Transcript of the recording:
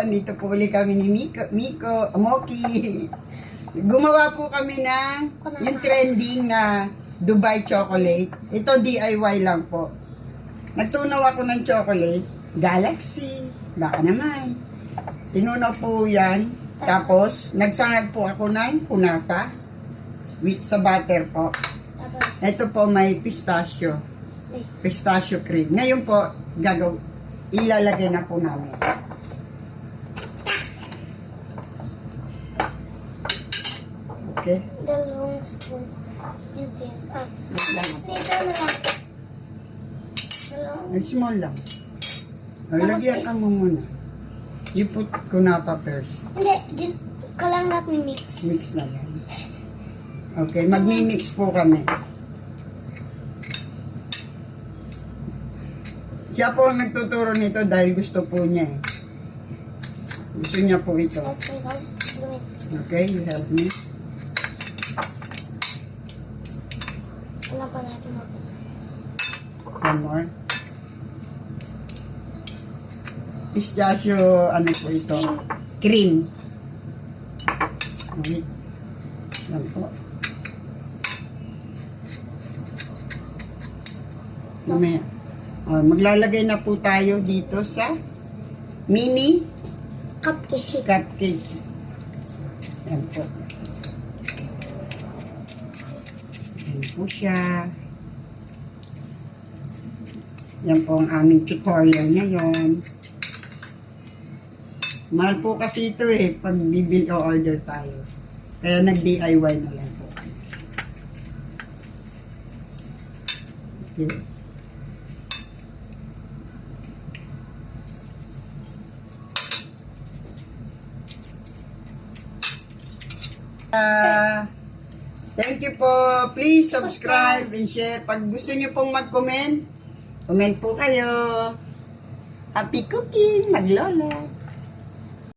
Dito po ulit kami ni Moki. Gumawa po kami ng yung trending na Dubai chocolate. Ito DIY lang po. Nagtunaw ako ng chocolate, Galaxy, baka naman. Tinunaw po yan. Tapos, nagsangag po ako ng kunafa sa butter po. Ito po may pistachio. Pistachio cream. Ngayon po, ilalagay na po namin. Okay. Dalawang spoon. Dito na lang. Ay, small lang. Ay, lagyan ka mo muna. You put kunapa first. Hindi, kalang natin mix. Mix na yan. Okay, magmi-mix po kami. Siya po ang nagtuturo nito dahil gusto po niya eh. Gusto niya po ito. Okay, gumit. Okay, you help me. Alam pa natin mo. Some more. Pistachio, ano po ito? Cream. Okay. Yan po. Mamaya. Maglalagay na po tayo dito sa mini cupcake. Yan po. Yan po siya. Yan po ang aming tutorial ngayon. Mahal po kasi ito eh, pag bibil o order tayo. Kaya nag-DIY na lang po. Okay. Thank you po. Please subscribe and share. Pag gusto niyo pong mag-comment, comment po kayo. Happy cooking, maglolo.